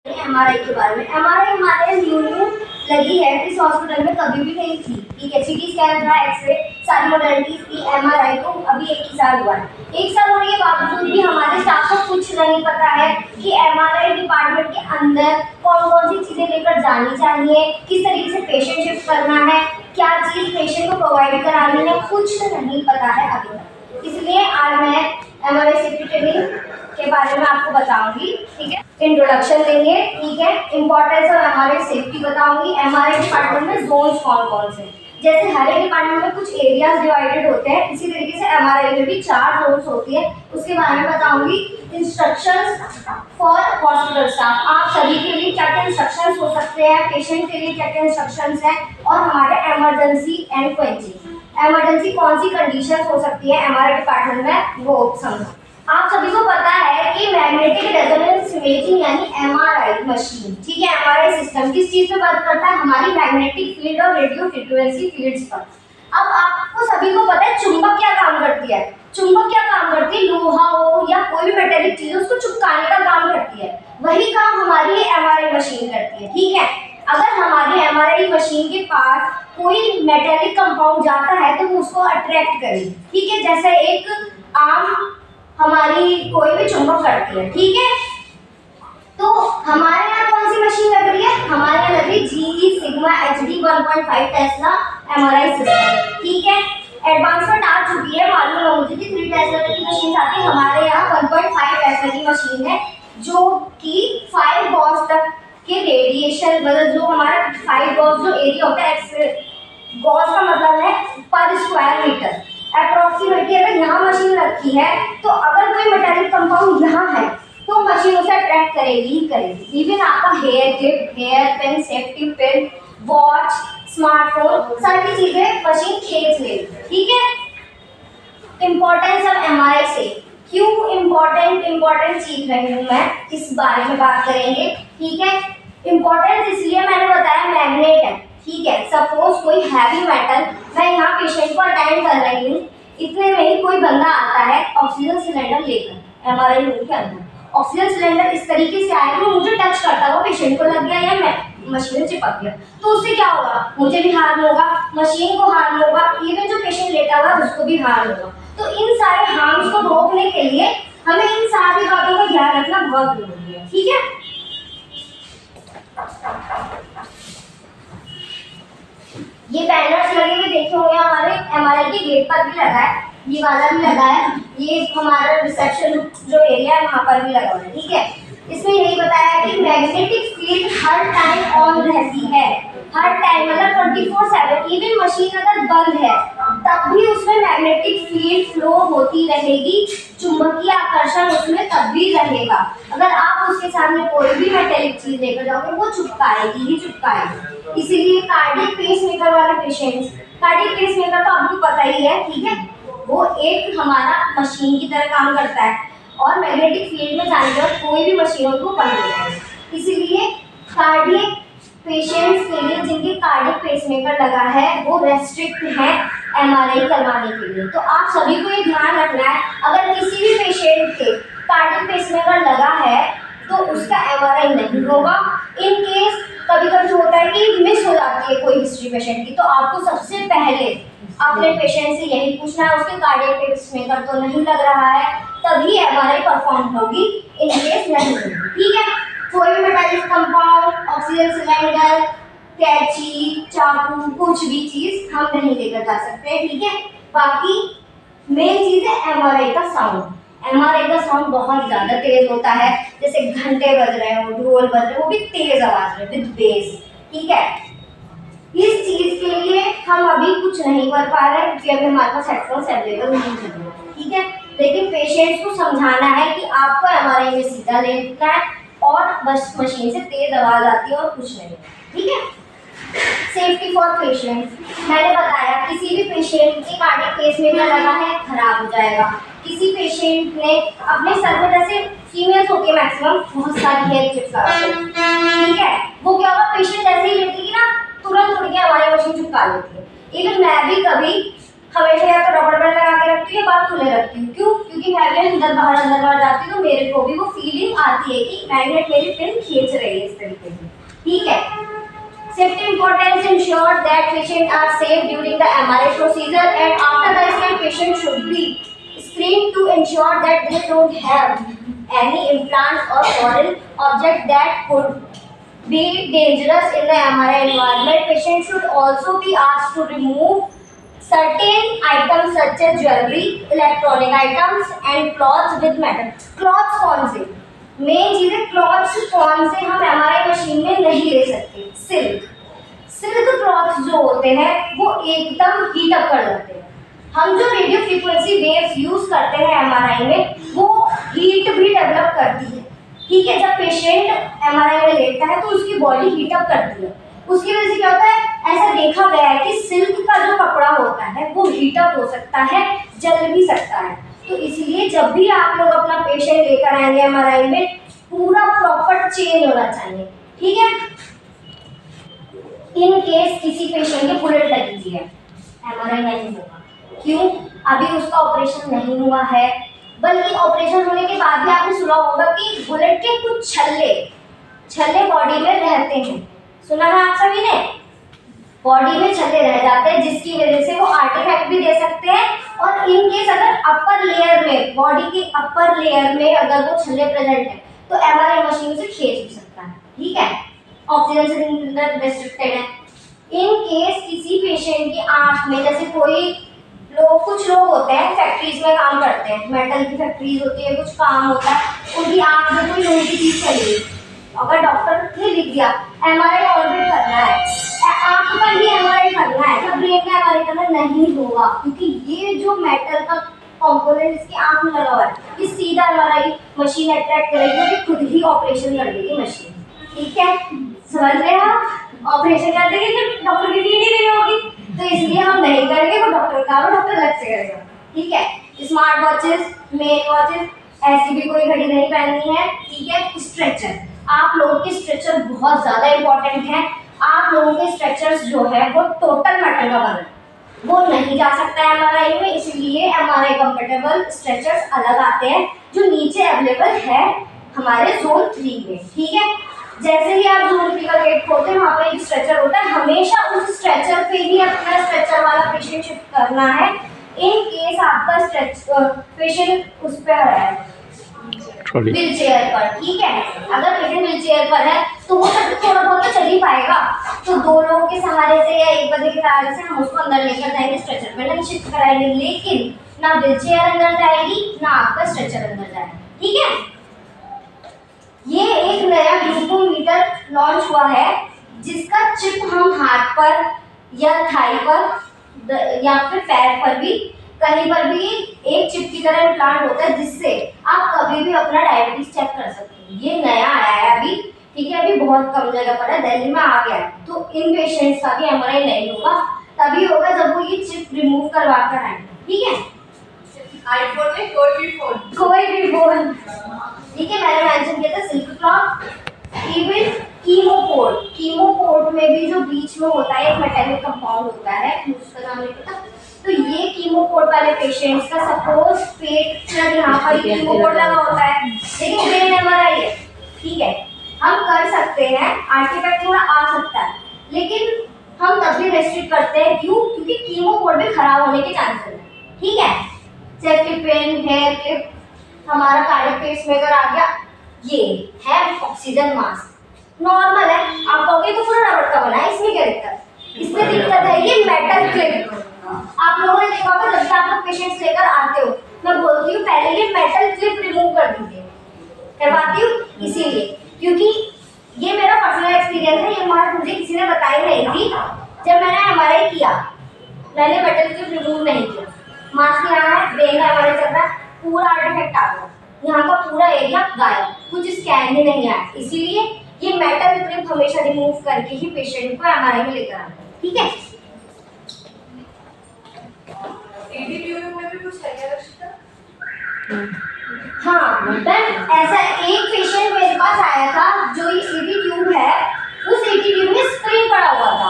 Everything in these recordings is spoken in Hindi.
एमआरआई के बारे में। एमआरआई हमारे न्यू लगी है, इस हॉस्पिटल में कभी भी नहीं थी। ठीक है, सीटी स्कैन था, एक्सरे, सारी मॉडलिटीज की। एमआरआई को अभी 1 साल हुआ है। 1 साल होने के बावजूद भी हमारे स्टाफ को कुछ नहीं पता है कि एमआरआई डिपार्टमेंट के अंदर कौन कौन सी चीजें लेकर जानी चाहिए, किस तरीके से पेशेंट शिफ्ट करना है, क्या चीज पेशेंट को प्रोवाइड करानी है, कुछ नहीं पता है अभी तक। इसलिए आज मैं एमआरआई सेफ्टी ट्रेनिंग के बारे में आपको बताऊंगी। ठीक है, इंट्रोडक्शन देंगे। ठीक है, इंपॉर्टेंस ऑफ एमआरआई सेफ्टी बताऊंगी। एमआरआई डिपार्टमेंट में जोन्स कौन कौन से, जैसे हर एक डिपार्टमेंट में कुछ एरियाज डिवाइडेड होते हैं, इसी तरीके से एमआरआई में भी 4 जोन्स होती है, उसके बारे में बताऊंगी। इंस्ट्रक्शंस फॉर हॉस्पिटल स्टाफ, आप सभी के लिए क्या क्या इंस्ट्रक्शंस हो सकते हैं, पेशेंट के लिए क्या क्या इंस्ट्रक्शंस हैं, और हमारे इमरजेंसी एंड क्वेंचिंग, इमरजेंसी कौन सी कंडीशन हो सकती है एमआरआई डिपार्टमेंट में, वो समझो। आप सभी को पता है कि मैग्नेटिक रेजोनेंस इमेजिंग यानी एमआरआई मशीन, ठीक है, एमआरआई सिस्टम किस चीज पे वर्क करता है, हमारी मैग्नेटिक फील्ड और रेडियो फ्रीक्वेंसी फील्ड्स पर। अब आपको सभी को पता है चुंबक क्या काम करती है, चुंबक क्या काम करती है, लोहा हो या कोई भी मेटेलिक चीज उसको चिपकाने का काम करती है, वही काम हमारी एमआरआई मशीन करती है। ठीक है, अगर हमारी एमआरआई मशीन के पास कोई मेटेलिक कंपाउंड जाता है तो वो उसको अट्रैक्ट करेगी। ठीक है, जैसे एक आम हमारी कोई भी चुंबक करती है। ठीक है, तो हमारे यहाँ कौन सी मशीन लग रही है, हमारे यहाँ लग रही है GE sigma HD 1.5 Tesla MRI system. ठीक है, एडवांसमेंट आ चुकी है, मालूम है मुझे कि 3 टेस्ला की मशीन आती है, हमारे यहाँ 1.5 टेस्ला की मशीन है, जो कि 5 गॉस तक के रेडिएशन, मतलब जो हमारा 5 गॉस जो एरिया होता है, गॉस का मतलब है पर स्क्वायर मीटर, अप्रोक्सीमेटली अगर यहाँ मशीन रखी है तो अगर कोई मेटालिक कंपाउंड यहाँ है तो मशीन उसे अट्रैक्ट करेगी ही करेगी। इवन आपका hair clip, hair pin, safety pin, watch, smartphone, सारी चीजें मशीन खींच लेगी। ठीक है, इंपॉर्टेंस ऑफ एमआरआई से क्यों इंपॉर्टेंट सीख रही हूँ मैं, इस बारे में बात करेंगे। ठीक है, इंपॉर्टेंस इसलिए मैंने बताया, मैग्नेट है। ठीक है, सपोज कोई हैवी मेटल, मैं यहाँ पेशेंट को अटेंड कर रही हूँ, इतने में ही कोई बंदा आता है ऑक्सीजन सिलेंडर लेकर एमआरआई रूम के अंदर। ऑक्सीजन सिलेंडर इस तरीके से आया कि वो मुझे टच करता हुआ पेशेंट को लग गया या मैं मशीन में चिपक गया, तो उससे क्या होगा, मुझे भी हार्म होगा, मशीन को हार्म होगा, इवन जो पेशेंट लेटा हुआ उसको भी हार्म होगा। तो इन सारे हार्म्स को रोकने के लिए हमें इन सारी बातों का ध्यान रखना बहुत जरूरी है। ठीक है, ये बैनर्स लगे हुए देखे होंगे, हमारे एमआरआई के गेट पर भी लगा है, ये वाला भी लगा है, ये हमारा रिसेप्शन जो एरिया है वहाँ पर भी लगा हुआ है। ठीक है, इसमें यही बताया है कि magnetic field her time on रहती है, हर टाइम मतलब 24/7, इवन मशीन अगर बंद है तब भी उसमें मैग्नेटिक फील्ड फ्लो होती रहेगी, चुंबकीय आकर्षण उसमें तब भी रहेगा। अगर आप उसके सामने कोई भी मेटेलिक चीज लेकर जाओगे वो चिपकाएगी ही चिपकाएगी। इसीलिए कार्डियक पेसमेकर वाला पेशेंट्स, कार्डियक पेसमेकर तो आपको पता ही है। ठीक है, वो एक हमारा मशीन की तरह काम करता है और मैग्नेटिक फील्ड में जाने के बाद कोई भी मशीनों को बंद हो जाएगी। इसीलिए कार्डियक पेशेंट्स के लिए जिनके कार्डियक पेसमेकर लगा है वो रेस्ट्रिक्ट है एमआरआई करवाने के लिए। तो आप सभी को ये ध्यान रखना है, अगर किसी भी पेशेंट के कार्डियक पेसमेकर लगा है तो उसका एमआरआई नहीं होगा। इन केस कभी कभी होता है कि मिस हो जाती है कोई हिस्ट्री पेशेंट की, तो आपको सबसे पहले अपने पेशेंट से यही पूछना है उसके कार्डियक पेसमेकर तो नहीं लग रहा है, तभी एमआरआई परफॉर्म होगी, इन केस नहीं होगी। ठीक है, कोई भी मेटालिक कंपाउंड, ऑक्सीजन सिलेंडर, कैंची, चाकू, कुछ भी चीज हम नहीं लेकर जा सकते। ठीक है, बाकी मेन चीज है एमआरआई का साउंड। एमआरआई का साउंड बहुत ज्यादा तेज होता है, जैसे घंटे बज रहे हो, ढोल बज रहे हो, वो भी तेज आवाज में विद बेस। ठीक है, इस चीज के लिए हम अभी कुछ नहीं कर पा रहे हैं क्योंकि अभी हमारे पास हेडफोन्स अवेलेबल नहीं है। ठीक है, लेकिन पेशेंट्स को समझाना है कि आपको एमआरआई में सीधा लेना है और बस मशीन से तेज आवाज आती है और कुछ नहीं। ठीक है, सेफ्टी फॉर पेशेंट्स, मैंने बताया किसी भी पेशेंट के कार्डियक पेसमेकर लगा है खराब हो जाएगा। किसी पेशेंट ने अपने सर में, जैसे फीमेल्स होती है मैक्सिमम, बहुत सारी हेयर क्लिप्स लगाते हैं। ठीक है, वो क्या होगा, पेशेंट जैसे ही लेती है ना तुरंत उड़ के हमारी मशीन चिपका लेती है। इवन मैं भी कभी हमेशा या तो रबड़ बैंड लगा के रखती हूँ या बात खुले रखती हूँ। क्यों? क्योंकि मैं भी अंदर बाहर जाती हूँ तो मेरे को भी वो फीलिंग आती है कि मैग्नेट मेरी पिन खींच रही है। ठीक है। Safety importance ensure that patients are safe during the MRI procedure and after the scan patient should be screened to ensure that they don't have any implants or foreign objects that could be dangerous in the MRI environment. Patient should also be asked to remove certain items such as jewelry, electronic items and clothes with metal. Clothes कौन से? मेन चीज है क्लॉथ्स कौन से हम एमआरआई मशीन में नहीं ले सकते। सिल्क क्लॉथ्स जो होते हैं वो एकदम हीट अप कर जाते हैं। हम जो रेडियो फ्रीक्वेंसी वेव्स यूज करते हैं एमआरआई में वो हीट भी डेवलप करती है। ठीक है, जब पेशेंट एमआरआई में लेटता है तो उसकी बॉडी हीट अप करती है। उसकी वजह से क्या होता है, ऐसा देखा गया है कि सिल्क का जो कपड़ा होता है वो हीट अप हो सकता है, जल भी सकता है। तो इसलिए जब भी आप लोग अपना पेशेंट लेकर आएंगे एमआरआई में पूरा प्रॉपर चेंज होना चाहिए। ठीक है, इन केस किसी पेशेंट के बुलेट लगी है एमआरआई नहीं होगा। क्यों? अभी उसका ऑपरेशन नहीं हुआ है, बल्कि ऑपरेशन होने के बाद भी आपने सुना होगा कि बुलेट के कुछ छल्ले बॉडी में रहते हैं। सुना है आप सभी ने? बॉडी में छल्ले रह जाते हैं जिसकी वजह से वो आर्टिफैक्ट भी दे सकते हैं और इन केस अगर अपर लेयर में, बॉडी के अपर लेयर में अगर वो छल्ले प्रेजेंट है तो एमआरआई मशीन से खींच भी सकता है। ठीक है, ऑक्सीजन सिलेंडर रेस्ट्रिक्टेड है। इन केस किसी पेशेंट की आंख में, जैसे कुछ लोग होते हैं फैक्ट्रीज में काम करते हैं, मेटल की फैक्ट्रीज होती है, कुछ काम होता है, उनकी आंख में कोई लोहे की चीज चली गई, अगर डॉक्टर ने लिख दिया एमआरआई ऑलरेडी करना है, आंख पर ही एमआरआई करना है, तो ब्रेन का एमआरआई करना नहीं होगा, क्योंकि ये जो मेटल का कंपोनेंट इसकी आंख में लगा हुआ है, ये सीधा एमआरआई मशीन अट्रैक्ट करेगी और खुद ही ऑपरेशन कर देगी मशीन। ठीक है, समझ रहे हैं आप? ऑपरेशन कर देगी तो डॉक्टर की ड्यूटी नहीं होगी, तो इसलिए हम नहीं करेंगे, वो डॉक्टर का वो डॉक्टर अलग से करेगा। ठीक है, स्मार्ट वॉचेस, मेन वॉचेस, ऐसी भी कोई घड़ी नहीं पहननी है। ठीक है, स्ट्रेचर, आप लोगों के स्ट्रेचर बहुत ज्यादा इंपॉर्टेंट है। आप लोगों के स्ट्रेचर्स जो है वो टोटल मेटल का बना, वो नहीं जा सकता है एमआरआई में, इसलिए एमआरआई कंफर्टेबल स्ट्रेचर्स अलग आते हैं जो नीचे अवेलेबल है हमारे जोन 3 में। ठीक है, जैसे ही आप जोन 3 का गेट खोलते हैं वहाँ पे एक स्ट्रेचर होता है, हमेशा उस स्ट्रेचर पे ही अपना स्ट्रेचर वाला पेशेंट शिफ्ट करना है। इन केस आपका पेशेंट उस पर है व्हील चेयर पर। ठीक है, अगर पेशेंट व्हील चेयर पर है तो वो तब थोड़ा बहुत तो चल ही पाएगा, तो 2 लोगों के सहारे से या एक बंदे के सहारे से हम उसको अंदर लेकर जाएंगे, स्ट्रेचर पे नहीं शिफ्ट कराएंगे, लेकिन ना व्हील चेयर अंदर जाएगी ना आपका स्ट्रेचर अंदर जाएगा। ठीक है, ये एक नया ग्लूकोमीटर लॉन्च हुआ है जिसका चिप हम हाथ पर या थाई पर या फिर पैर पर भी कहीं पर भी एक चिप की तरह इम्प्लांट होता है, जिससे आप कभी भी अपना डायबिटीज चेक कर सकते हैं। ये नया आया है अभी। ठीक है, अभी बहुत कम जगह पर है, दिल्ली में आ गया है, तो इन पेशेंट्स का भी एमआरआई नहीं होगा, तभी होगा जब वो ये चिप रिमूव करवा कर आएंगे। ठीक है, आईफोन में कोई भी फोन। ठीक है, मैंने मेंशन किया था सिल्क क्लॉथ, इवन कीमोपोर्ट में भी जो बीच में होता है एक मेटेलिक कंपाउंड होता है, उसका नाम नहीं पता, तो ये कीमोपोर्ट वाले पेशेंट्स का सपोज पेट पर यहाँ पर कीमोपोर्ट लगा होता है, लेकिन ब्रेन एमआरआई है। ठीक है, हम कर सकते हैं, आर्टिफैक्ट थोड़ा आ सकता है, लेकिन हम तब भी रेस्ट्रिक्ट करते हैं। क्यों? क्योंकि कीमोपोर्ट भी खराब होने के चांसेस है। ठीक है, सेफ्टी पिन, हेयर क्लिप, हमारा कार्डियक पेसमेकर आ गया, ये है ऑक्सीजन मास्क, नॉर्मल है, आप कहोगे तो पूरा रबड़ का बना है, इसमें क्या दिक्कत? इसमें दिक्कत है ये मेटल क्लिप। आप लोगों ने देखा होगा जब आप लोग पेशेंट्स लेकर आते हो, मैं बोलती हूँ पहले ये मेटल क्लिप रिमूव कर दीजिए, करवाती हूँ इसीलिए क्योंकि ये मेरा पर्सनल एक्सपीरियंस है, ये बात मुझे किसी ने बताई नहीं थी। जब मैंने एमआरआई किया मैंने मेटल क्लिप रिमूव नहीं किया, मास्क यहाँ है, ब्रेन का एमआरआई चल रहा है, पूरा आर्टिफैक्ट आ गया, यहाँ का पूरा एरिया गायब, कुछ स्कैन ही नहीं आया, इसीलिए ये मेटल क्लिप हमेशा रिमूव करके ही पेशेंट को एमआरआई में लेकर आना। ठीक है, ईडी ट्यूब में भी कुछ है क्या रक्षिता? हाँ मैम, ऐसा एक पेशेंट मेरे पास आया था जो ये ईडी ट्यूब है, उस ईडी ट्यूब में स्प्रिंग पड़ा हुआ था।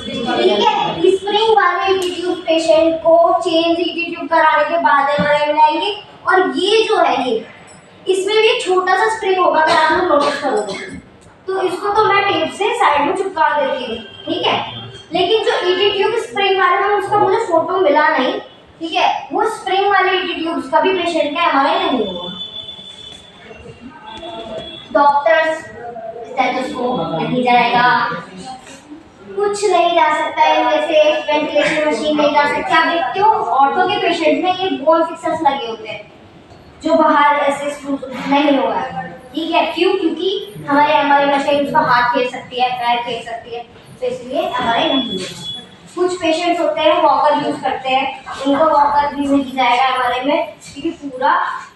ठीक है, स्प्रिंग वाले ईडी ट्यूब पेशेंट को चेंज ईडी ट्यूब कराने के बाद एमआरआई में लाएंगे, और ये जो है ये इसमें भी छोटा सा स्प्रिंग होगा, अगर आप लोग नोटिस करोगे तो इसको तो मैं टेप से साइड में चिपका देती हूँ, ठीक है। लेकिन जो ईटी ट्यूब स्प्रिंग वाले में उसका मुझे फोटो मिला नहीं, ठीक है। वो स्प्रिंग वाले ईटी ट्यूब्स का भी पेशेंट का एमआरआई नहीं हुआ। डॉक्टर्स स्टेथोस्कोप नहीं जाएगा, कुछ नहीं जा सकता है इनमें से, वेंटिलेशन मशीन नहीं जा सकती। आप देखते हो ऑर्थो के पेशेंट में ये बोन फिक्सर्स लगे होते हैं जो बाहर ऐसे स्क्रू नहीं होगा, ठीक है। क्यों? क्योंकि हमारे एमआरआई मशीन उसका हाथ फेर सकती है, पैर फेर सकती है, तो इसलिए एमआरआई नहीं होगा। कुछ पेशेंट्स होते हैं वॉकर यूज करते हैं, उनको वॉकर भी नहीं जाएगा एमआरआई में क्योंकि पूरा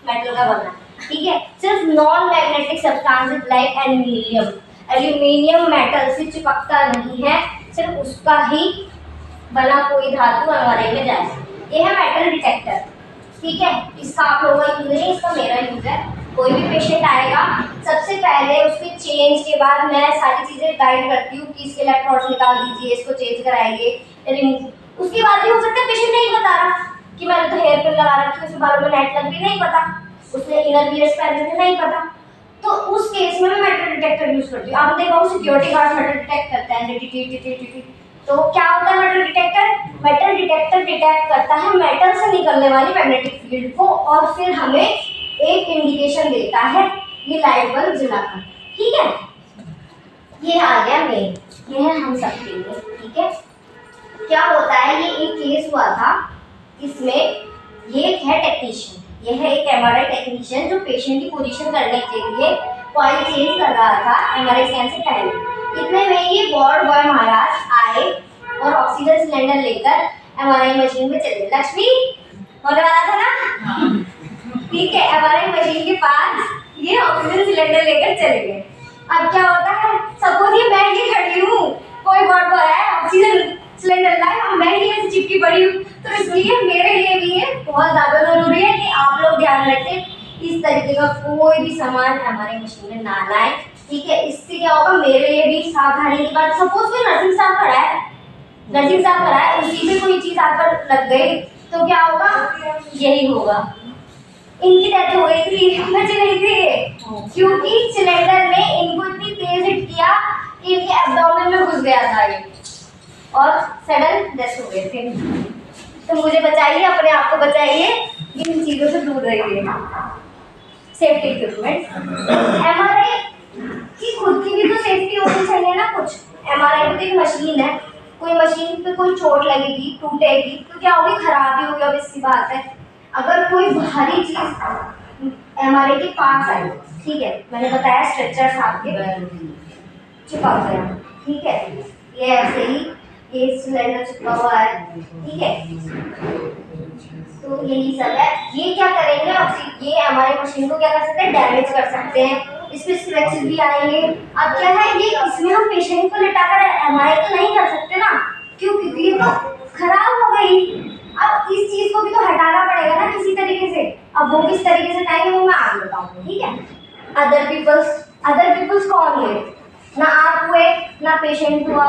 मेटल का बना है, ठीक है। सिर्फ non magnetic substances like aluminium, aluminium metal से चिपकता नहीं है, सिर्फ उसका ही बना कोई धातु एमआरआई में जाएगा। ये है मेटल डिटेक्टर, ठीक है। इसका आप लोगों का यूज नहीं, इसका मेरा यूज है। कोई भी पेशेंट आएगा, सबसे पहले उसके चेंज के बाद मैं सारी चीज़ें गाइड करती हूँ कि इसके इलेक्ट्रोड्स निकाल दीजिए, इसको चेंज कराइए, रिमूव। उसके बाद भी हो सकता है पेशेंट नहीं बता रहा कि मैंने तो हेयर पिन लगा रखी है, उसके बालों में नेट लग गई, नहीं पता, उसने इनर वियर्स पहने थे, नहीं पता। तो उस केस में मैं मेटल डिटेक्टर यूज करती हूँ। आपने देखा सिक्योरिटी गार्ड मेटल डिटेक्ट करता है, तो क्या होता है metal detector? Metal detector detect करता है मेटल से निकलने वाली मैग्नेटिक फील्ड को और फिर हमें एक इंडिकेशन देता है ये लाइट बल्ब जलाकर, ठीक है। ये आ गया मेन, ये है हम सबके लिए, ठीक है। क्या होता है, ये एक केस हुआ था, इसमें ये है टेक्नीशियन, ये है एक एमआरआई टेक्नीशियन जो पेशेंट की पोजीशन करने के लिए कॉइल चेंज कर रहा था एमआरआई स्कैन से पहले। इतने में ये वार्ड बॉय महाराज आए और ऑक्सीजन सिलेंडर लेकर एमआरआई मशीन में चले। लक्ष्मी होने वाला था ना, ठीक है। एमआरआई मशीन के पास ये ऑक्सीजन सिलेंडर लेकर चले गए। अब क्या होता है, सपोज ये मैं ही खड़ी हूँ, कोई वार्ड बॉय है ऑक्सीजन सिलेंडर लाए और मैं ही ऐसे चिपकी पड़ी हूँ, तो इसलिए मेरे लिए भी ये बहुत ज़्यादा ज़रूरी है कि आप लोग ध्यान रखें इस तरीके का कोई भी सामान हमारे मशीन में ना लाए, ठीक है। इससे क्या होगा, मेरे लिए भी सावधानी की बात। सपोज कोई नर्सिंग स्टाफ खड़ा है, नर्सिंग स्टाफ खड़ा है, उसी में कोई चीज़ आकर लग गई तो क्या होगा, यही होगा। इनकी डेथ हो गई थी, बचे नहीं थे क्योंकि सिलेंडर ने इनको इतनी तेज हिट किया कि इनके एब्डोमेन में घुस गया था ये और सडन डेथ हो गए थे। तो मुझे बचाइए, अपने आप को बचाइए, इन चीज़ों से दूर रहिए। सेफ्टी इक्विपमेंट, एमआरआई की खुद की भी तो सेफ्टी होनी चाहिए ना कुछ। एमआरआई तो एक मशीन है, कोई मशीन पे कोई चोट लगेगी, टूटेगी तो क्या होगी, खराबी होगी, अब इसकी बात है। अगर कोई भारी चीज एमआरआई के पास आई, ठीक है, मैंने बताया स्ट्रेचर आपके चिपका गया, ठीक है, ये ऐसे ही ये सिलेंडर चिपका हुआ है, ठीक है। तो यही सब है। ये क्या करेंगे, ये हमारे मशीन को क्या कर सकते हैं, डैमेज कर सकते हैं, इसमें स्क्रैचेस भी आएंगे। अब क्या है, ये इसमें हम पेशेंट को लिटाकर एमआरआई तो नहीं कर सकते ना, क्यों? क्योंकि ये तो खराब हो गई। अब इस चीज को भी तो हटाना पड़ेगा ना किसी तरीके से। अब वो किस तरीके से हटाएंगे वो मैं आगे बताऊंगी, ठीक है। अदर पीपल्स कौन हुए? ना आप हुए ना पेशेंट हुआ।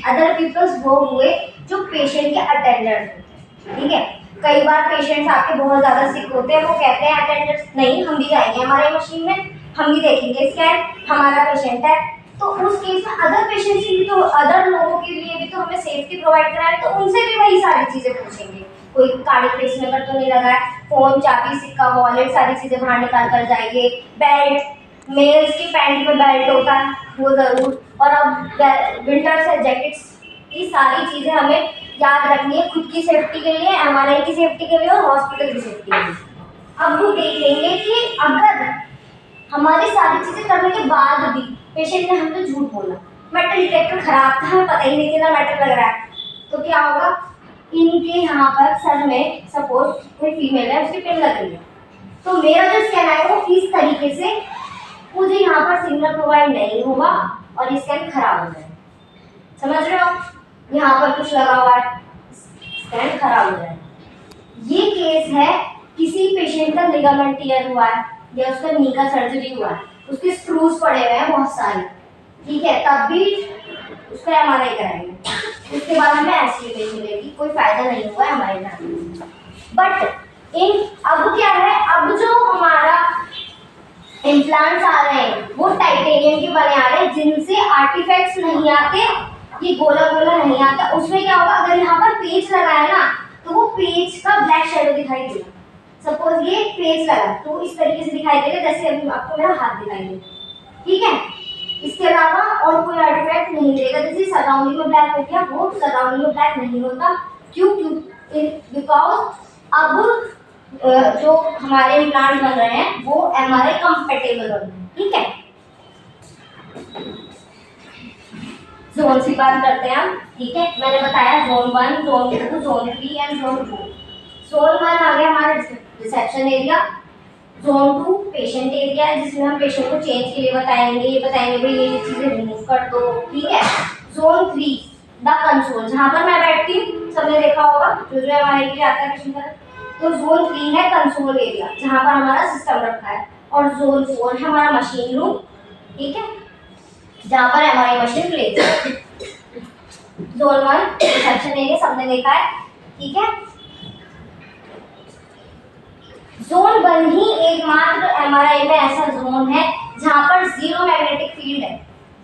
अदर पीपल्स वो हुए जो पेशेंट के अटेंडर्स होते हैं, ठीक है। कई बार पेशेंट्स आपके बहुत ज़्यादा सिक होते हैं, वो कहते हैं अटेंडर्स नहीं, हम भी जाएंगे हमारे मशीन में, हम भी देखेंगे स्कैन, हमारा पेशेंट है। तो उस केस में अदर पेशेंट्स की भी तो, अदर लोगों के लिए भी तो हमें सेफ्टी प्रोवाइड कराए, तो उनसे भी वही सारी चीज़ें पूछेंगे। कोई कार्डियक पेसमेकर तो नहीं लगा है, फोन, चाबी, सिक्का, वॉलेट, सारी चीज़ें बाहर निकाल कर जाइए। बेल्ट, मेल्स की पैंट में बेल्ट होता है वो ज़रूर, और अब विंटर्स है, जैकेट्स, ये सारी चीज़ें हमें याद रखनी है, खुद की सेफ्टी के लिए, एमआरआई की सेफ्टी के लिए और हॉस्पिटल की सेफ्टी के लिए। अब वो देखेंगे कि अगर हमारी सारी चीज़ें करने के बाद भी पेशेंट ने हमसे झूठ बोला, मेटल डिटेक्टर खराब था, हमें पता ही नहीं चला मेटल लग रहा है, तो क्या होगा, इनके यहाँ पर सर में सपोज कोई फीमेल है, उसकी पिन लग रही है, तो मेरा जो स्कैन आएगा वो इस तरीके से मुझे यहाँ पर सिग्नल प्रोवाइड नहीं होगा और ये स्कैन खराब हो जाएगा। समझ रहे हो? यहाँ पर कुछ लगा हुआ है, स्कैन खराब हो जाएगा। ये केस है किसी पेशेंट का लिगामेंट टियर हुआ है या उसका नी का सर्जरी हुआ है, उसके स्क्रूज पड़े हुए हैं बहुत सारे, ठीक है, तब भी उसका एमआरआई कराएंगे। उसके बाद हमें एस्टिमेशन मिलेगी, कोई फायदा नहीं हुआ एमआरआई कराने। बट इन अब क्या है, अब जो हमारा इम्प्लांट्स आ रहे हैं वो टाइटेनियम के बने आ रहे हैं, जिनसे आर्टिफैक्ट्स नहीं आते, ये गोला गोला नहीं आता। उसमें क्या होगा, अगर यहाँ पर पेच लगाया ना तो वो पेच का ब्लैक शेडो दिखाई देगा। सपोज ये पेच लगा तो इस तरीके से दिखाई देगा जैसे अभी आपको मेरा हाथ दिखाई दे, ठीक है। इसके अलावा और कोई आर्टिफैक्ट नहीं देगा। जैसे सराउंडिंग में ब्लैक हो गया, वो सराउंडिंग में ब्लैक नहीं होता। क्यों? बिकॉज अब जो हमारे इम्प्लांट बन रहे हैं वो एमआरआई कंपेटेबल बन रहे हैं, ठीक है। जोन की बात करते हैं हम, ठीक है। मैंने बताया zone 1, zone 2, zone 3 and zone 4। Zone 1 आ गया हमारा reception area. Zone 2 patient area है, जिसमें हम पेशेंट को चेंज के लिए बताएंगे, ये बताएंगे भाई ये चीजें रिमूव कर दो, ठीक है। जोन 3 द कंसोल, जहाँ पर मैं बैठती हूँ, सबने देखा होगा जो जो हमारे लिए आता है पेशेंट का। तो जोन 3 है कंसोल एरिया, जहाँ पर हमारा सिस्टम रखा है। और जोन 4 है हमारा मशीन रूम, ठीक है, जहाँ पर एमआरआई मशीन प्लेस है। जोन 1 रिसेप्शन एरिया सबने देखा है, ठीक है। जोन 1 ही एकमात्र एमआरआई में ऐसा जोन है जहाँ पर जीरो मैग्नेटिक फील्ड है।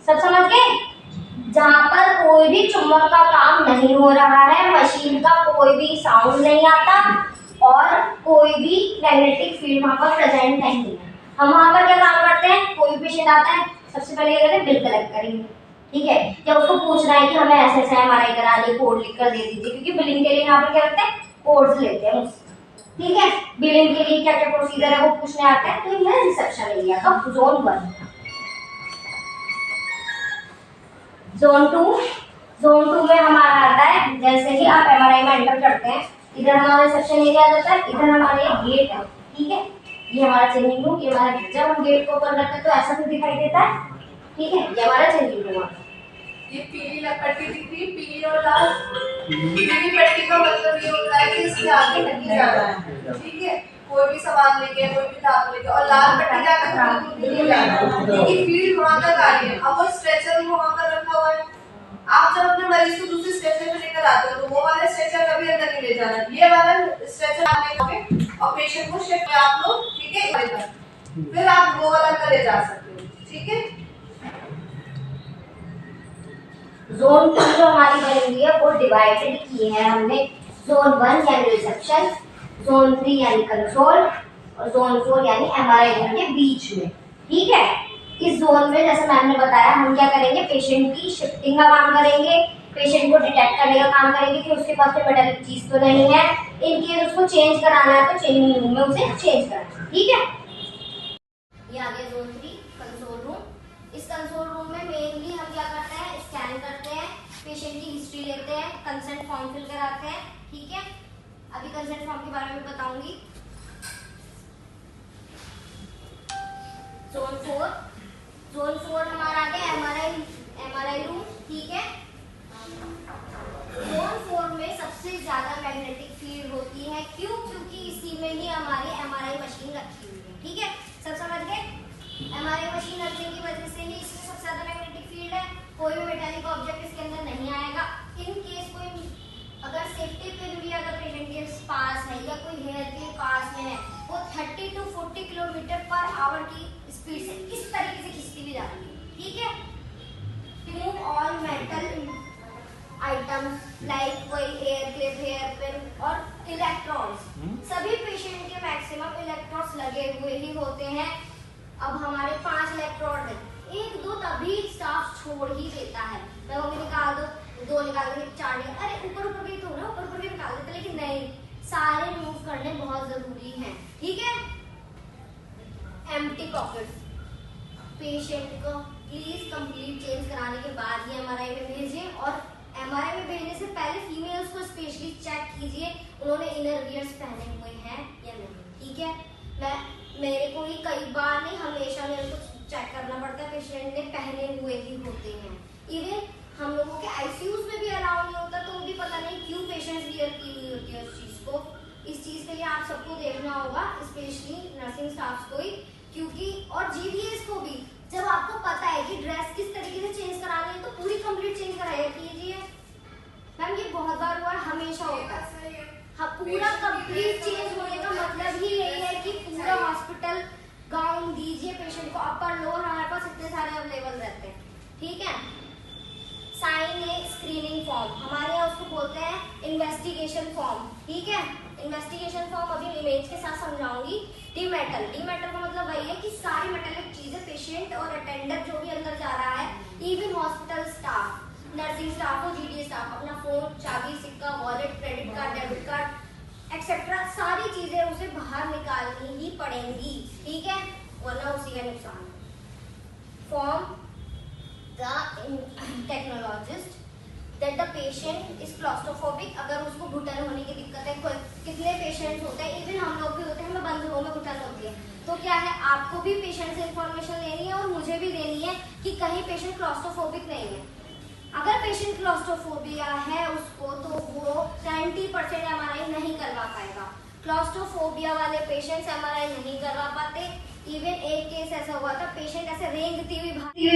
सब समझ गए? जहाँ पर कोई भी चुंबक का काम नहीं हो रहा है, मशीन का कोई भी साउंड नहीं आता और कोई भी मैग्नेटिक फील्ड वहाँ पर प्रेजेंट नहीं है। हम वहाँ पर क्या काम करते हैं, कोई भी पेशेंट आता है सबसे पहले क्या करते हैं, बिल कलेक्ट करेंगे, ठीक है। जब उसको पूछना है कि हमें ऐसे ऐसे एमआरआई करानी, कोड लिख कर दे दीजिए, क्योंकि बिलिंग के लिए यहाँ पर क्या करते हैं, कोड्स लेते हैं उससे, ठीक है। बिलिंग के लिए क्या क्या प्रोसीजर है वो पूछने आते हैं। तो ये रिसेप्शन एरिया का जोन 1। जोन 2 में हमारा आता है, जैसे ही आप एमआरआई में एंटर करते हैं, इधर हमारा रिसेप्शन एरिया आ जाता है, इधर हमारा एक गेट है, ठीक है। ये हमारा चेंजिंग रूम, ये हमारा गेट। जब हम गेट को ओपन करते हैं तो ऐसा कुछ दिखाई देता है, ठीक है। ये हमारा चेंजिंग रूम है। ये पीली पट्टी दिख रही है, पीली और लाल। पीली पट्टी का मतलब ये होता है कि इसके आगे नहीं जाना है, ठीक है। कोई भी सामान लेके, कोई भी धातु लेके, और लाल पट्टी क्या करता है, नहीं जाना है। ये फील्ड वहां तक आ रही है। अब वो स्ट्रेचर वहां पर रखा हुआ है। आप जब अपने मरीज को दूसरे स्ट्रेचर पे लेकर आते हो तो वो वाला स्ट्रेचर कभी अंदर नहीं ले जाना। ये वाला स्ट्रेचर आप लेके और पेशेंट को शिफ्ट में आप लोग, ठीक है, फिर आप वो वाला अंदर ले जा सकते हो, ठीक है। जोन 2 जो हमारी बनी हुई है वो डिवाइडेड की है हमने। जोन 1 यानी रिसेप्शन, जोन 3 यानी कंट्रोल और जोन 4 यानी एमआरआई रूम के बीच में, ठीक है। इस जोन में जैसे मैम ने बताया हम क्या करेंगे, पेशेंट की शिफ्टिंग का काम करेंगे, पेशेंट को डिटेक्ट करने का काम करेंगे कि उसके पास कोई मेटालिक चीज तो नहीं है। इन केस उसको चेंज कराना है तो चेंजिंग रूम में उसे चेंज कराना है, ठीक है। ये आ गया जोन 3 कंसोल रूम। इस कंसोल रूम में मेनली हम क्या करते हैं, स्कैन करते हैं, पेशेंट की हिस्ट्री लेते हैं, कंसेंट फॉर्म फिल कराते हैं, ठीक है। अभी कंसेंट फॉर्म के बारे में बताऊंगी। जोन 4 हमारा आ गया एमआरआई रूम, ठीक है। जोन 4 में सबसे ज्यादा मैग्नेटिक फील्ड होती है, क्यों? क्योंकि इसी में ही हमारी एमआरआई मशीन रखी हुई है, ठीक है। सब समझ गए? एमआरआई मशीन रखने की वजह से ही इसमें सबसे ज्यादा मैग्नेटिक फील्ड है। कोई भी मेटालिक ऑब्जेक्ट इसके अंदर नहीं आएगा। इन केस कोई अगर सेफ्टी पिन भी अगर पेशेंट के पास है या कोई हेयर के पास में है, वो 30 to 40 किलोमीटर पर आवर की स्पीड से इस तरीके से खींचती भी जाती है, ठीक है। Remove all metal items like कोई एयर क्लिप, हेयर पिन और इलेक्ट्रॉन्स। सभी पेशेंट के मैक्सिमम इलेक्ट्रॉन्स लगे हुए ही होते हैं। अब हमारे 5 इलेक्ट्रोड हैं, 1-2 तभी स्टाफ छोड़ ही देता है। मैं वो निकाल दो, 2 निकाल दो, 4 निकाल, अरे ऊपर के तो ना ऊपर के निकाल देते, लेकिन नहीं, सारे रिमूव करने बहुत जरूरी हैं, ठीक है। एम्प्टी पॉकेट्स, पेशेंट को प्लीज कंप्लीट चेंज कराने के बाद ही एमआरआई में भेजिए, और एमआरआई में भेजने से पहले फीमेल्स को स्पेशली चेक कीजिए उन्होंने इनर वियर्स पहने हुए हैं या नहीं, ठीक है। मेरे को ही कई बार नहीं, हमेशा मेरे को चेक करना पड़ता है, पेशेंट ने पहने हुए ही होते हैं। इवन हम लोगों के आईसीयूज में भी अलाउ नहीं होता, तो भी पता नहीं क्यों पेशेंट्स वियर की हुई होती है उस चीज को। इस चीज के लिए आप सबको देखना होगा, स्पेशली नर्सिंग स्टाफ को ही, क्योंकि और जीवीएस को भी, जब आपको पता है कि ड्रेस किस तरीके से चेंज करानी है तो पूरी कंप्लीट चेंज कराया कीजिए। मैम ये बहुत बार हुआ, हमेशा होता है। हाँ, पूरा कंप्लीट चेंज होने का मतलब ही यही है कि पूरा हॉस्पिटल गाउन दीजिए पेशेंट को, अपर लोअर हमारे पास इतने सारे अवेलेबल रहते हैं, ठीक है। साइन ए स्क्रीनिंग फॉर्म, हमारे यहाँ उसको बोलते हैं इन्वेस्टिगेशन फॉर्म, ठीक है। इन्वेस्टिगेशन फॉर्म अभी इमेज के साथ समझाऊंगी। डीमेटल, डीमेटल का मतलब वही है कि सारी मेटेलिक चीजें पेशेंट और अटेंडर जो भी अंदर जा रहा है, even hospital staff, nursing staff हो, जीडी स्टाफ, अपना फोन, चाबी, सिक्का, wallet, credit card, debit card etcetera सारी चीजें उसे बाहर निकालनी ही पड़ेंगी, ठीक है, वरना उसी का नुकसान। Form the technologist that the patient is claustrophobic, अगर उसको घुटन होने की दिक्कत है, कितने पेशेंट्स होते हैं, इवन हम लोग भी होते हैं, हमें बंद रो में घुटन होती है, तो क्या है आपको भी पेशेंट से इंफॉर्मेशन लेनी है और मुझे भी देनी है कि कहीं पेशेंट क्लॉस्ट्रोफोबिक नहीं है। अगर पेशेंट क्लॉस्ट्रोफोबिया है उसको, तो वो 90% एमआरआई नहीं करवा पाएगा। क्लॉस्ट्रोफोबिया वाले पेशेंट्स एमआरआई नहीं करवा पाते। इवन एक केस ऐसा हुआ था, पेशेंट ऐसे रेंगती हुई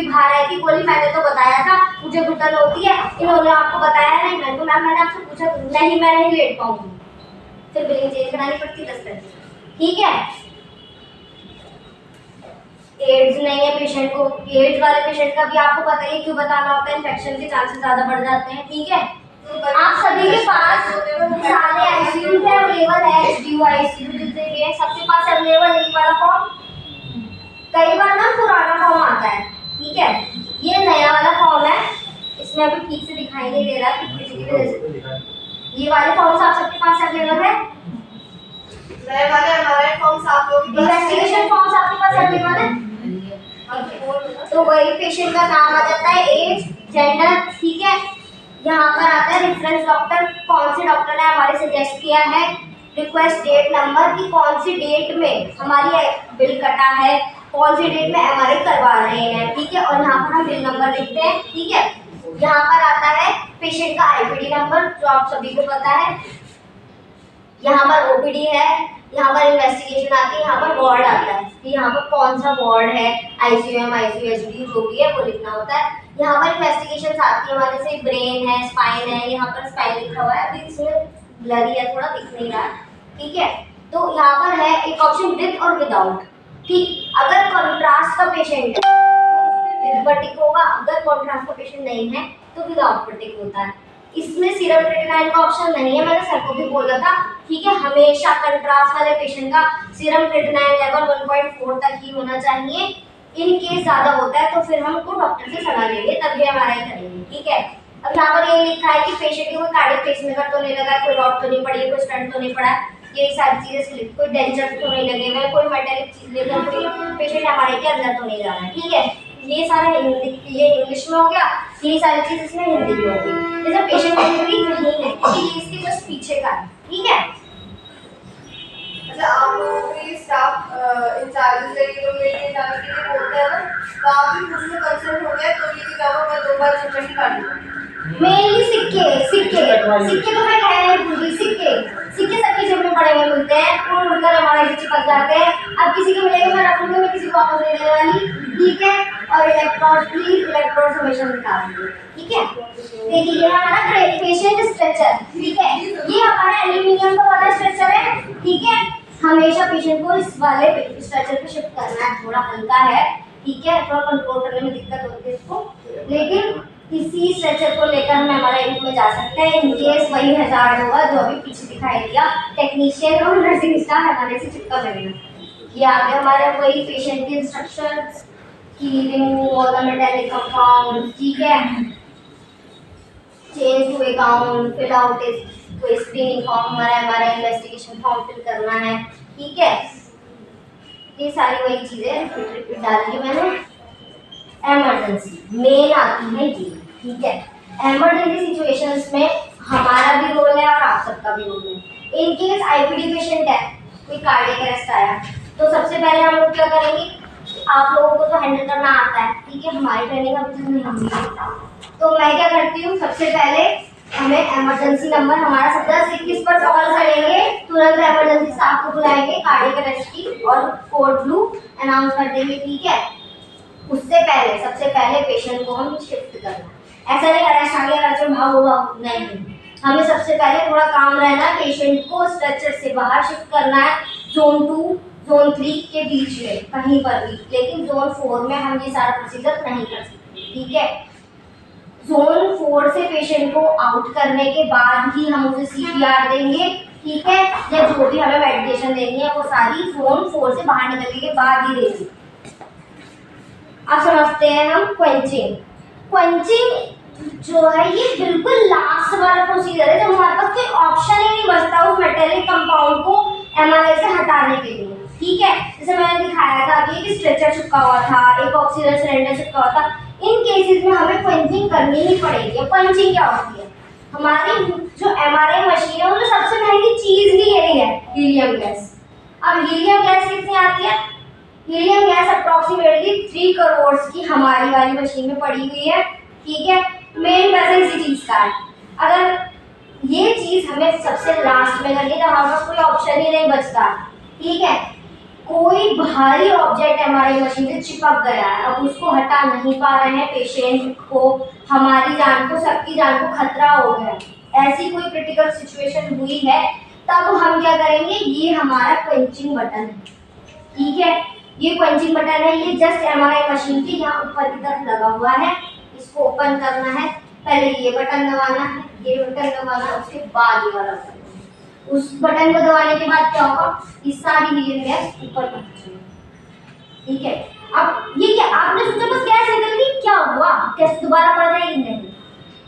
बाहर आई थी, बोली मैंने तो बताया था मुझे घुटन होती है, इन्होंने आपको बताया नहीं। मैंने तो मैम मैंने आपसे पूछा नहीं, मैं नहीं लेट पाऊंगी, फिर बिलिंग चेंज करानी पड़ती 10 दिन, ठीक है। एड्स नहीं है पेशेंट को, एड्स वाले पेशेंट का भी आपको पता ही क्यों बताना होता है, इन्फेक्शन के चांसेस ज्यादा बढ़ जाते हैं, ठीक है। आप सभी के पास सारे आईसीयू है अवेलेबल है, एचडीयू आईसीयू जितने भी है सबके पास अवेलेबल एक वाला फॉर्म। कई बार ना पुराना फॉर्म आता है, ठीक है, ये नया वाला फॉर्म है, इसमें अभी ठीक से दिखाई नहीं दे रहा है किसी की वजह से। ये वाले फॉर्म्स आप सबके पास अवेलेबल है, नए वाले हमारे फॉर्म्स आप लोग इन्वेस्टिगेशन फॉर्म्स आपके पास अवेलेबल है। तो वही पेशेंट का नाम आ जाता है, एज, जेंडर, ठीक है। यहाँ पर आता है रेफरेंस डॉक्टर, कौन से डॉक्टर ने हमारे सजेस्ट किया है, रिक्वेस्ट डेट नंबर की कौन सी डेट में हमारी बिल कटा है, कौन सी डेट में एमआरआई करवा रहे हैं, ठीक है। और यहाँ पर हम बिल नंबर लिखते हैं, ठीक है। यहाँ पर आता है पेशेंट का आईपीडी नंबर जो आप सभी को पता है, यहाँ पर ओपीडी है, यहाँ पर इन्वेस्टिगेशन आती है, यहाँ पर वार्ड आता है कि यहाँ पर कौन सा वार्ड है, आईसीयूएम, आईसीयू, एचडीयू जो भी है वो लिखना होता है। यहाँ पर इन्वेस्टिगेशन आती है हमारे से ब्रेन है, स्पाइन है, यहाँ पर स्पाइन लिखा हुआ है, अभी इसमें ब्लरी है थोड़ा दिख नहीं रहा, ठीक है। तो यहाँ पर है एक ऑप्शन विद और विदाउट, ठीक। अगर कॉन्ट्रास्ट का पेशेंट है तो विद वर्टिक होगा, अगर कॉन्ट्रास्ट का पेशेंट नहीं है तो विदाउट वर्टिक होता है। इसमें सीरम क्रिएटिनिन का ऑप्शन नहीं है, मैंने सर को भी बोला था, ठीक है। हमेशा कंट्रास्ट वाले पेशेंट का सीरम क्रिएटिनिन लेवल 1.4 तक ही होना चाहिए। इन केस ज्यादा होता है तो फिर हम उनको डॉक्टर से सलाह लेंगे, तभी एमआरआई करेंगे, ठीक है। अब यहाँ पर ये लिखा है कि पेशेंट को कोई कार्डियक पेसमेकर तो नहीं लगा है, कोई रॉड तो नहीं पड़ी है, कोई स्टंट तो नहीं पड़ा है, ये सारी चीजें सिलेक्ट, कोई डेंचर तो नहीं लगे हुए, कोई मेटालिक चीज लेकर कोई पेशेंट एमआरआई के अंदर तो नहीं जा रहा है, ठीक है। ये सारे ये इंग्लिश में हो गया, ये सारी चीज इसमें हिंदी में होगी। जैसे पेशेंट हिस्ट्री नहीं है क्योंकि ये इसके बस पीछे का है, ठीक है। अच्छा, आप लोगों के स्टाफ इंचार्जेस लेके जाने के लिए बोलते हैं ना, तो आप भी मुझसे कंसर्न हो गए तो लेके जाओ, मैं 2 बार चेक नहीं कर लूँगा। मेनली सिक्के सिक्के सिक्के तो मैं कह नहीं भूली, सिक्के सबकी जेब में पड़े हुए मिलते हैं, उड़ उड़कर हमारे से चिपक जाते हैं। अब किसी को मिलेगा मैं रखूंगी, मैं किसी को वापस नहीं देने वाली, ठीक है। और इलेक्ट्रोड, प्लीज इलेक्ट्रोड हमेशा निकाल दीजिए, ठीक है। देखिए ये हमारा पेशेंट स्ट्रेचर, ठीक है, ये हमारा एल्यूमिनियम का वाला स्ट्रेचर है, ठीक है। हमेशा पेशेंट को इस वाले स्ट्रेचर पे शिफ्ट करना है, थोड़ा हल्का है, ठीक है, थोड़ा कंट्रोल करने में दिक्कत होती है इसको, लेकिन इसी स्ट्रेचर को लेकर हम हमारे यूनिट में जा सकते हैं। इन केस वही हजार्ड होगा जो अभी पीछे दिखाई दिया, टेक्नीशियन और नर्सिंग स्टाफ हमारे से चिपका लगेगा। ये आगे हमारे वही पेशेंट के इंस्ट्रक्शंस की remove all the metallic compound, ठीक है, change to account, fill out कोई स्क्रीनिंग फॉर्म, हमारा इन्वेस्टिगेशन फॉर्म फिल करना है, ठीक है। ये सारी वही चीजें रिपीट डाल दी मैंने। इमरजेंसी मेन आती है ये, ठीक है। इमरजेंसी सिचुएशंस में हमारा भी रोल है और आप सबका भी रोल है। इन केस आईपीडी पेशेंट है, कोई कार्डियक अरेस्ट आया, तो सबसे पहले हम लोग क्या करेंगे, आप लोगों को तो हैंडल करना आता है, ठीक है, हमारी ट्रेनिंग अभी तक नहीं हुई, तो मैं क्या करती हूँ, सबसे पहले हमें इमरजेंसी नंबर हमारा 1721 पर कॉल करेंगे, तुरंत इमरजेंसी स्टाफ को बुलाएंगे, कार्डियक अरेस्ट की और कोड ब्लू अनाउंस कर देंगे, ठीक है। उससे पहले सबसे पहले पेशेंट को हम शिफ्ट करना, ऐसा नहीं अरेस्ट आ गया अच्छा भागो भागो, नहीं, हमें सबसे पहले थोड़ा काम रहना है, पेशेंट को स्ट्रेचर से बाहर शिफ्ट करना है, जोन 2 जोन 3 के बीच में कहीं पर भी, लेकिन जोन 4 में हम ये सारा प्रोसीजर नहीं कर सकते, ठीक है। जोन 4 से पेशेंट को आउट करने के बाद ही हम उसे CPR देंगे, ठीक है, या जो भी हमें मेडिकेशन देनी है वो सारी जोन 4 से बाहर निकलने के बाद ही देंगे। अब समझते हैं हम क्वेंचिंग। क्वेंचिंग जो है ये बिल्कुल लास्ट वाला प्रोसीजर है, जब हमारे पास कोई ऑप्शन ही नहीं बचता उस मेटेलिक कंपाउंड को MRI से हटाने के लिए, ठीक है। जैसे मैंने दिखाया था अभी कि स्ट्रेचर चिपका हुआ था, एक ऑक्सीजन सिलेंडर चिपका हुआ था, इन केसेस में हमें क्वेंचिंग करनी ही पड़ेगी। क्वेंचिंग क्या होती है? हमारी जो MRI मशीन है उसमें सबसे महंगी चीज भी यही है, हीलियम गैस। अब हीलियम गैस कितनी आती है? हीलियम गैस अप्रोक्सीमेटली 3 करोड़ की हमारी वाली मशीन में पड़ी हुई है, ठीक है। मेन पैसा इसी चीज का है। अगर ये चीज हमें सबसे लास्ट में करनी है तो हमारे पास कोई ऑप्शन ही नहीं बचता, ठीक है। कोई भारी ऑब्जेक्ट हमारी मशीन से चिपक गया है, अब उसको हटा नहीं पा रहे हैं, पेशेंट को, हमारी जान को, सबकी जान को खतरा हो गया, ऐसी कोई क्रिटिकल सिचुएशन हुई है, तब हम क्या करेंगे? ये हमारा क्वेंचिंग बटन है, ठीक है। ये क्वेंचिंग बटन है, ये जस्ट MRI मशीन के यहाँ ऊपर की तरफ लगा हुआ है। इसको ओपन करना है, पहले ये बटन दबाना है, ये बटन दबाना है, उसके बाद ये वाला बटन। उस बटन को दबाने के बाद क्या होगा? ये सारी हीलियम गैस ऊपर पहुंचेगी, ठीक है। अब ये क्या आपने सोचा बस गैस निकल गई, क्या हुआ? गैस दोबारा पड़ जाएगी? नहीं।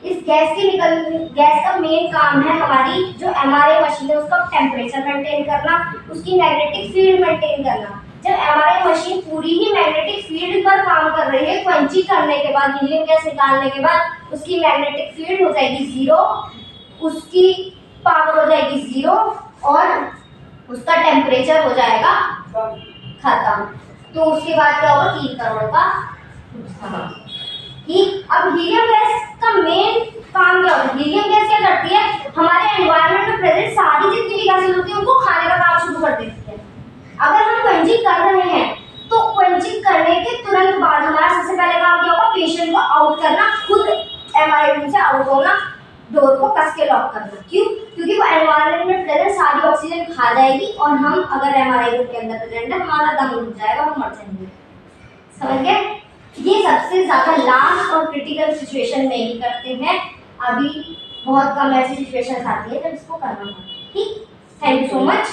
इस गैस का मेन काम है हमारी जो MRI मशीन है उसका टेम्परेचर मेंटेन करना, उसकी मैग्नेटिक फील्ड मेंटेन करना। जब MRI मशीन पूरी ही मैग्नेटिक फील्ड पर काम कर रही है, क्वेंचिंग करने के बाद, हीलियम गैस निकालने के बाद उसकी मैग्नेटिक फील्ड हो जाएगी 0, उसकी पावर हो जाएगी 0 और उसका टेम्परेचर हो जाएगा खत्म। तो उसके बाद क्या होगा? 3 करोड़ का नुकसान, ठीक। अब हीलियम गैस का मेन काम क्या होता है? हीलियम गैस क्या करती है? हमारे एनवायरनमेंट में प्रेजेंट सारी जितनी भी गैसेस होती है उनको खाने का काम शुरू कर देती है। अगर हम क्वेंचिंग कर रहे हैं तो क्वेंचिंग करने के तुरंत बाद हमारा सबसे पहले काम क्या होगा? पेशेंट को आउट करना, खुद MRI रूम से आउट होना, डोर को कस के लॉक करना। क्यों? क्योंकि वो एनवायरनमेंट में प्रेजेंट सारी ऑक्सीजन खा जाएगी और हम अगर MRI रूम के अंदर प्रेजेंट है हमारा दम रुक जाएगा, हम मर जाएंगे। समझ गए? ये सबसे ज्यादा लास्ट और क्रिटिकल सिचुएशन में ही करते हैं, अभी बहुत कम ऐसी सिचुएशंस आती है जब इसको करना पड़ता है, ठीक। Thank you so much.